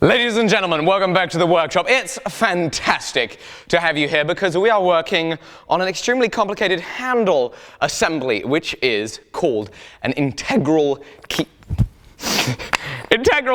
Ladies and gentlemen, welcome back to the workshop. It's fantastic to have you here because we are working on an extremely complicated handle assembly, which is called an integral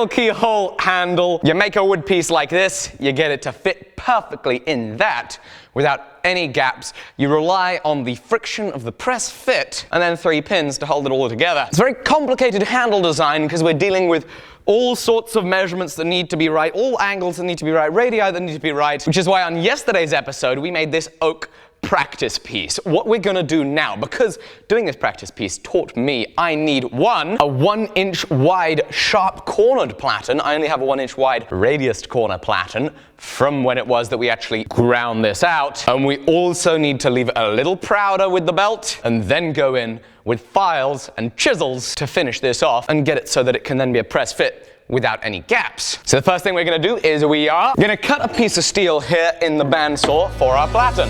keyhole handle. You make a wood piece like this, you get it to fit perfectly in that without any gaps. You rely on the friction of the press fit and then 3 pins to hold it all together. It's a very complicated handle design because we're dealing with all sorts of measurements that need to be right, all angles that need to be right, radii that need to be right, which is why on yesterday's episode we made this oak practice piece. What we're gonna do now, because doing this practice piece taught me I need a 1 inch wide sharp cornered platen. I only have a 1 inch wide radiused corner platen from when it was that we actually ground this out. And we also need to leave a little prouder with the belt and then go in with files and chisels to finish this off and get it so that it can then be a press fit without any gaps. So the first thing we're gonna do is we are gonna cut a piece of steel here in the bandsaw for our platen.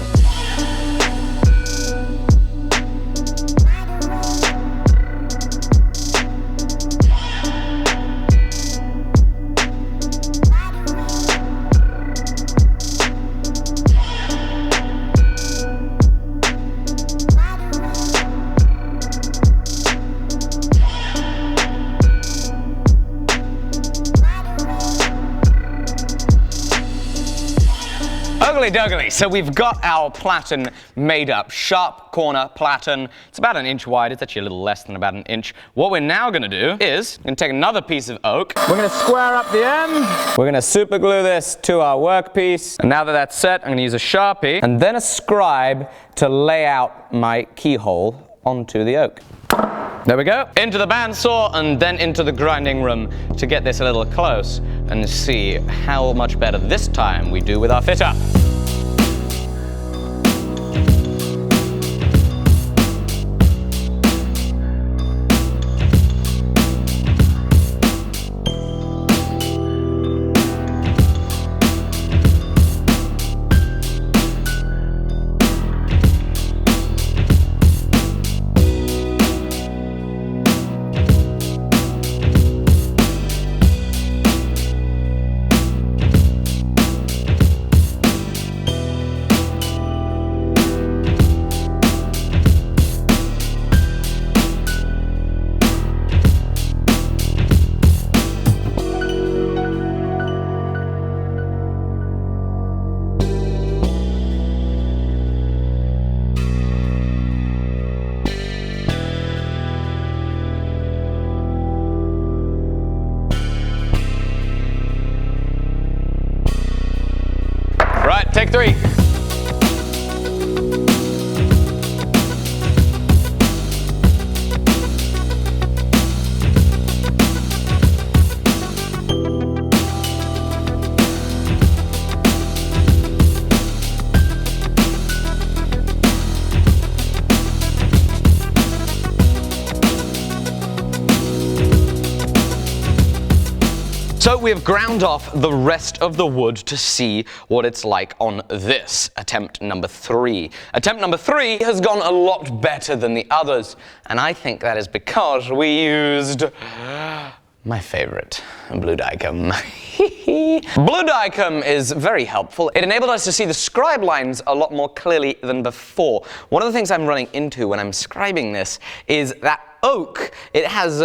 Dougally. So we've got our platen made up, sharp corner platen. It's about 1 inch wide. It's actually a little less than about 1 inch. What we're now going to do is we're going to take another piece of oak. We're going to square up the end. We're going to super glue this to our workpiece. And now that that's set, I'm going to use a Sharpie and then a scribe to lay out my keyhole onto the oak. There we go. Into the bandsaw and then into the grinding room to get this a little close and see how much better this time we do with our fitter. Take 3. So we have ground off the rest of the wood to see what it's like on this, attempt number 3. Attempt number 3 has gone a lot better than the others, and I think that is because we used my favorite, blue diecom. Blue diecom is very helpful. It enabled us to see the scribe lines a lot more clearly than before. One of the things I'm running into when I'm scribing this is that oak, it has,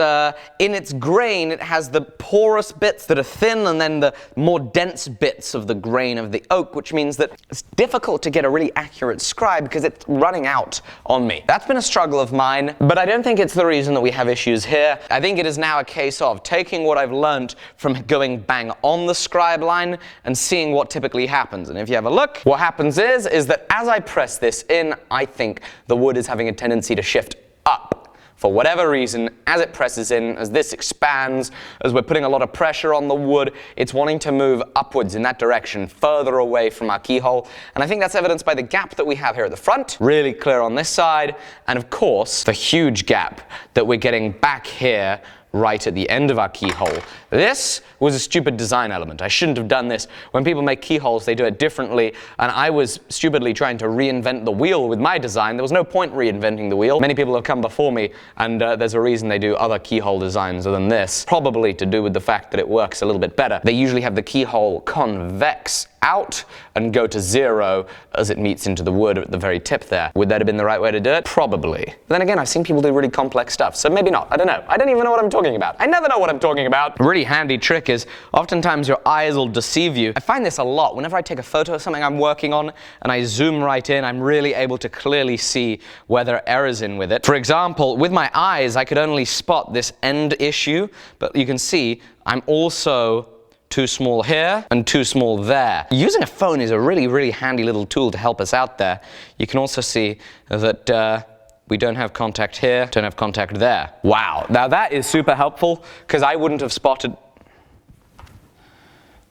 in its grain, it has the porous bits that are thin and then the more dense bits of the grain of the oak, which means that it's difficult to get a really accurate scribe because it's running out on me. That's been a struggle of mine, but I don't think it's the reason that we have issues here. I think it is now a case of taking what I've learned from going bang on the scribe line and seeing what typically happens. And if you have a look, what happens is that as I press this in, I think the wood is having a tendency to shift up. For whatever reason, as it presses in, as this expands, as we're putting a lot of pressure on the wood, it's wanting to move upwards in that direction, further away from our keyhole. And I think that's evidenced by the gap that we have here at the front, really clear on this side, and of course, the huge gap that we're getting back here right at the end of our keyhole This was a stupid design element. I shouldn't have done this. When people make keyholes, they do it differently, and I was stupidly trying to reinvent the wheel with my design. There was no point reinventing the wheel. Many people have come before me, and there's a reason they do other keyhole designs than this. Probably to do with the fact that it works a little bit better. They usually have the keyhole convex out and go to 0 as it meets into the wood at the very tip there. Would that have been the right way to do it? Probably. But then again, I've seen people do really complex stuff, so maybe not. I don't know. I don't even know what I'm talking about. I never know what I'm talking about. A really handy trick is oftentimes your eyes will deceive you. I find this a lot. Whenever I take a photo of something I'm working on and I zoom right in, I'm really able to clearly see where there are errors in with it. For example, with my eyes, I could only spot this end issue, but you can see I'm also too small here and too small there. Using a phone is a really, really handy little tool to help us out there. You can also see that we don't have contact here, don't have contact there. Wow, now that is super helpful because I wouldn't have spotted.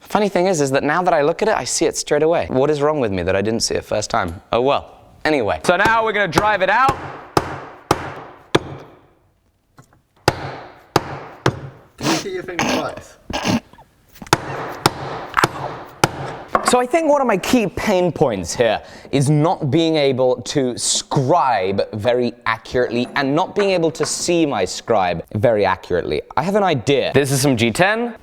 Funny thing is that now that I look at it, I see it straight away. What is wrong with me that I didn't see it first time? Oh well. Anyway, so now we're gonna drive it out. Did you hit your finger twice? So I think one of my key pain points here is not being able to scribe very accurately and not being able to see my scribe very accurately. I have an idea. This is some G10.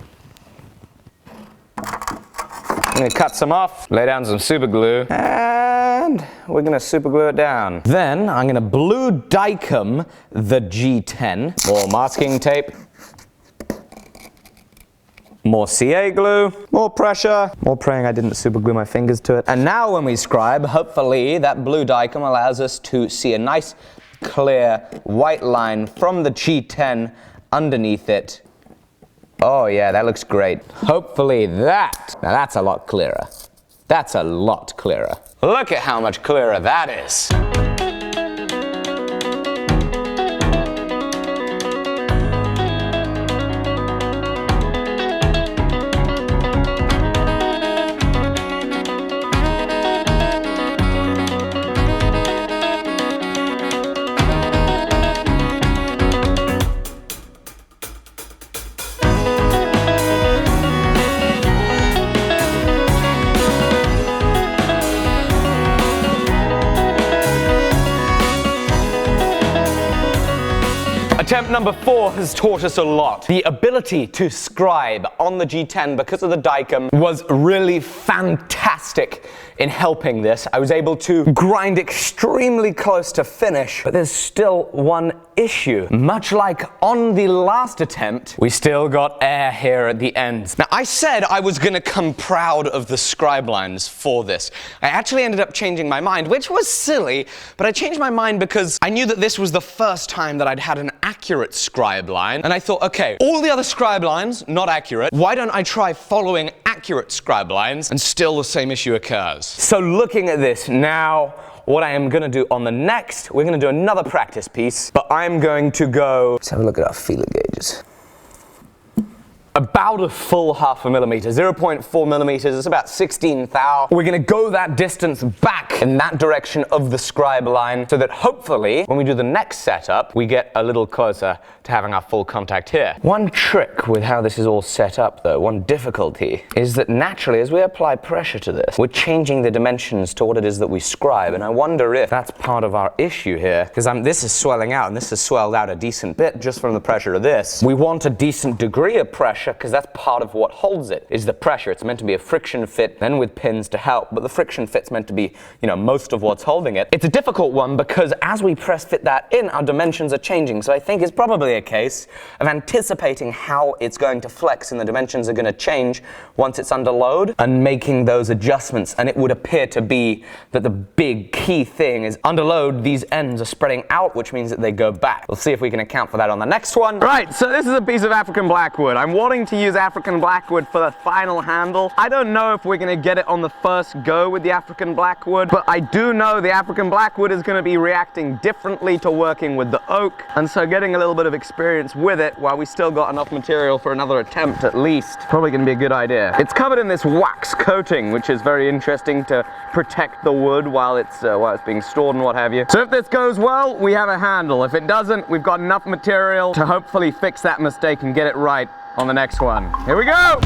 I'm going to cut some off, lay down some super glue, and we're going to super glue it down. Then I'm going to blue dicum the G10, more masking tape. More CA glue, more pressure, more praying I didn't super glue my fingers to it. And now when we scribe, hopefully that blue dicum allows us to see a nice clear white line from the G10 underneath it. Oh yeah, that looks great. Hopefully that, now that's a lot clearer. That's a lot clearer. Look at how much clearer that is. Attempt number 4 has taught us a lot. The ability to scribe on the G10 because of the dicum was really fantastic in helping this. I was able to grind extremely close to finish, but there's still one issue. Much like on the last attempt, we still got air here at the ends. Now, I said I was gonna come proud of the scribe lines for this. I actually ended up changing my mind, which was silly, but I changed my mind because I knew that this was the first time that I'd had an accurate scribe line, and I thought, okay, all the other scribe lines, not accurate, why don't I try following accurate scribe lines and still the same issue occurs? So looking at this now, what I am going to do on the next, we're going to do another practice piece, but I'm going to go, let's have a look at our feeler gauges. About a full 0.5 millimeter, 0.4 millimeters, it's about 16 thou. We're gonna go that distance back in that direction of the scribe line so that hopefully when we do the next setup, we get a little closer to having our full contact here. One trick with how this is all set up though, one difficulty, is that naturally as we apply pressure to this, we're changing the dimensions to what it is that we scribe, and I wonder if that's part of our issue here, because this is swelling out, and this has swelled out a decent bit just from the pressure of this. We want a decent degree of pressure because that's part of what holds it, is the pressure. It's meant to be a friction fit, then with pins to help, but the friction fit's meant to be, most of what's holding it. It's a difficult one because as we press fit that in, our dimensions are changing, so I think it's probably a case of anticipating how it's going to flex and the dimensions are going to change once it's under load and making those adjustments, and it would appear to be that the big key thing is under load, these ends are spreading out, which means that they go back. We'll see if we can account for that on the next one. Right, so this is a piece of African blackwood. I'm wanting to use African blackwood for the final handle. I don't know if we're going to get it on the first go with the African blackwood, but I do know the African blackwood is going to be reacting differently to working with the oak, and so getting a little bit of experience with it while we still got enough material for another attempt at least, probably going to be a good idea. It's covered in this wax coating, which is very interesting to protect the wood while it's being stored and what have you. So if this goes well, we have a handle. If it doesn't, we've got enough material to hopefully fix that mistake and get it right on the next one. Here we go!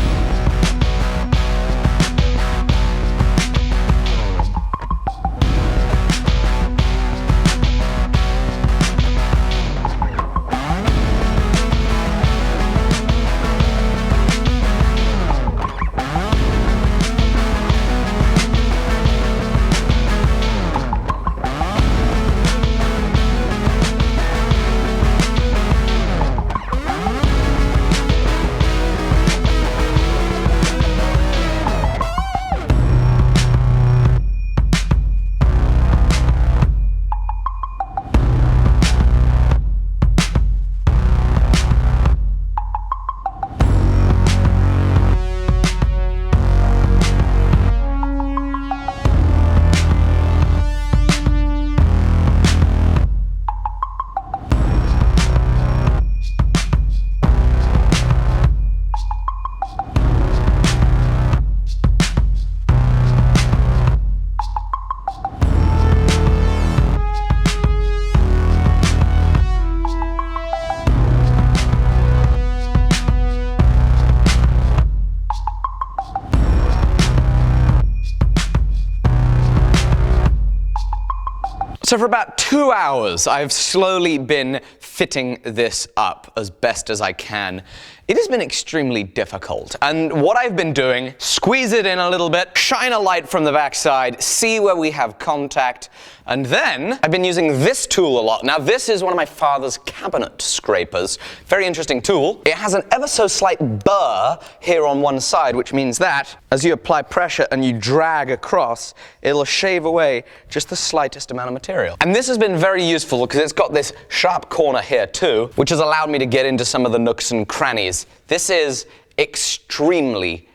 So for about 2 hours, I've slowly been fitting this up as best as I can. It has been extremely difficult, and what I've been doing, squeeze it in a little bit, shine a light from the backside, see where we have contact, and then I've been using this tool a lot. Now this is one of my father's cabinet scrapers. Very interesting tool. It has an ever so slight burr here on one side, which means that as you apply pressure and you drag across, it'll shave away just the slightest amount of material. And this has been very useful because it's got this sharp corner here too, which has allowed me to get into some of the nooks and crannies. This is extremely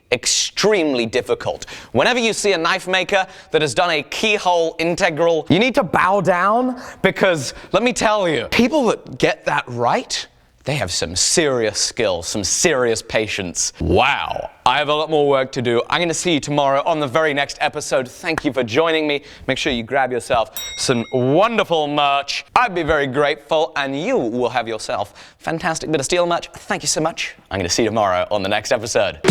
difficult. Whenever you see a knife maker that has done a keyhole integral, you need to bow down, because let me tell you, people that get that right, they have some serious skill, some serious patience. Wow. I have a lot more work to do. I'm going to see you tomorrow on the very next episode. Thank you for joining me. Make sure you grab yourself some wonderful merch. I'd be very grateful, and you will have yourself fantastic bit of steel merch. Thank you so much. I'm going to see you tomorrow on the next episode.